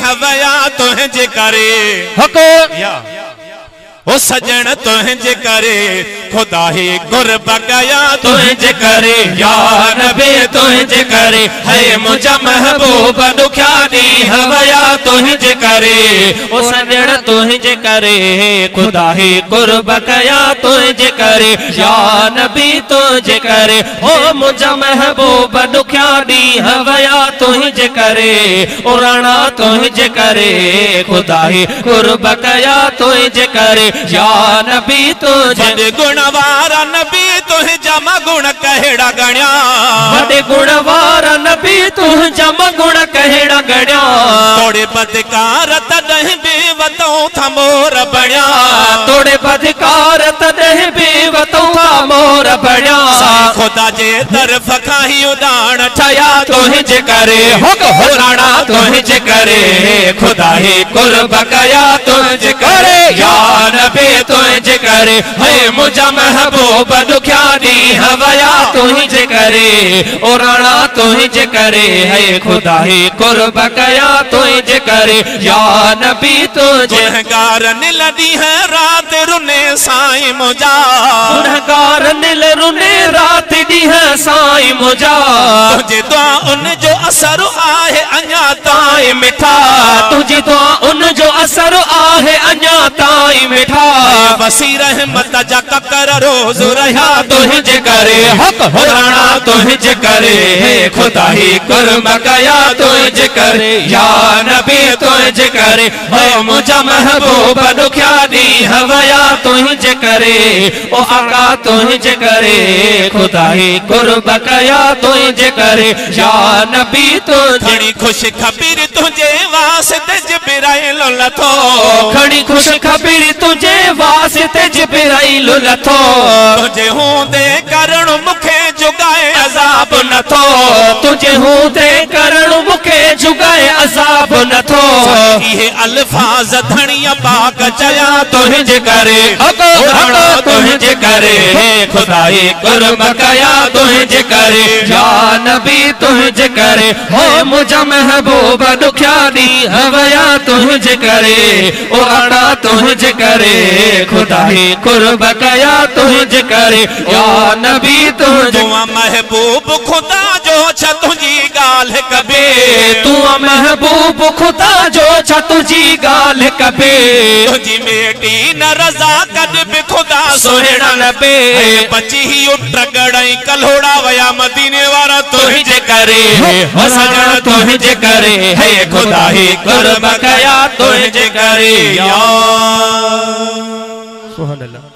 हवया तुझे करे हको या ओ सजन तुझे करे खुदा ही गुरब गया तुझे करे या नबी तुझे करे है मुझा महबूब दुख्यानी हवया तुझे करे ओ सजन तुझे करे खुदा ही कुर्ब गया तुझे करे या नबी तुझे करे ओ मुझा महबूब दुख्यानी हवया तुझे करे ओ राणा तुझे करे खुदा ही कुर्ब गया तुझे करे या नबी तुझे गुणवारा नबी तुझे जमा गुण कहड़ा गण्या बड़े गुणवारा नबी तुझे जमा गुण कहड़ा गण्या तोड़े बदकार तदह बेवतों था मोर बण्या तोड़े बदकार तदह बेवतों था मोर बण्या खुदा जे तरफ खाही उदान छया तुझे करे हो राणा तुझे करे खुदा ही कुर्ब गया तुझे करे या नबी तुझे करे है मुझा महबूब दुख्यानी हवया तुझे करे ओ राणा तुझे करे है खुदा ही कुर्ब गया तुझे करे या नबी तुझे गुनहगार नील दी है रात रुने साईं मुझा गुनहगार नील रुने रात दी है साईं मुझा तुझे दुआ उन जो असर आहे अञा ताईं मिठा तुझे दुआ उन जो असर आहे अञा ताईं मिठा वसी रहमत जा ककर रोज रहा तुझे करे हक हो राणा तुझे करे खुदा ही कुर्ब गया तुझे करे या नबी तुझे करे है मुझा महबूब दुख्यानी हवया तुझे करे ओ आका तुझे करे खुदा ही कुर्ब गया तुझे करे या नबी तुझे खड़ी खुश खबीर तुझे वास्ते जिब्राइल लथो खड़ी खुश खबीर तुझे वास्ते जिब्राइल लथो तुझे होंदे करण मुखे जुगाए अजाब नथो तुझे होंदे करण मुखे जुगाए अजाब नथो ये अल्फाज धनिया पाक चया तुझे करे राणा तुझे करे खुदा ही कुर्ब गया तुझे करे या नबी तुझे करे हो मुझा महबूब दुख्यानी हवया तुझे करे ओ राणा तुझे करे खुदा ही कुर्ब गया तुझे करे या नबी तुझे महबूब खुदा जो छ तुझी गाल कबे तू महबूब खुदा जो छ तुझी गाल कबे तुझी बेटी न रजा कद बि खुदा सोहेड़ा नबे बची ही उठ गड़ई कलोड़ा वया मदीने वारा तुझे करे सजन तुझे करे है खुदा ही कुर्ब गया तुझे करे या सुभान अल्लाह।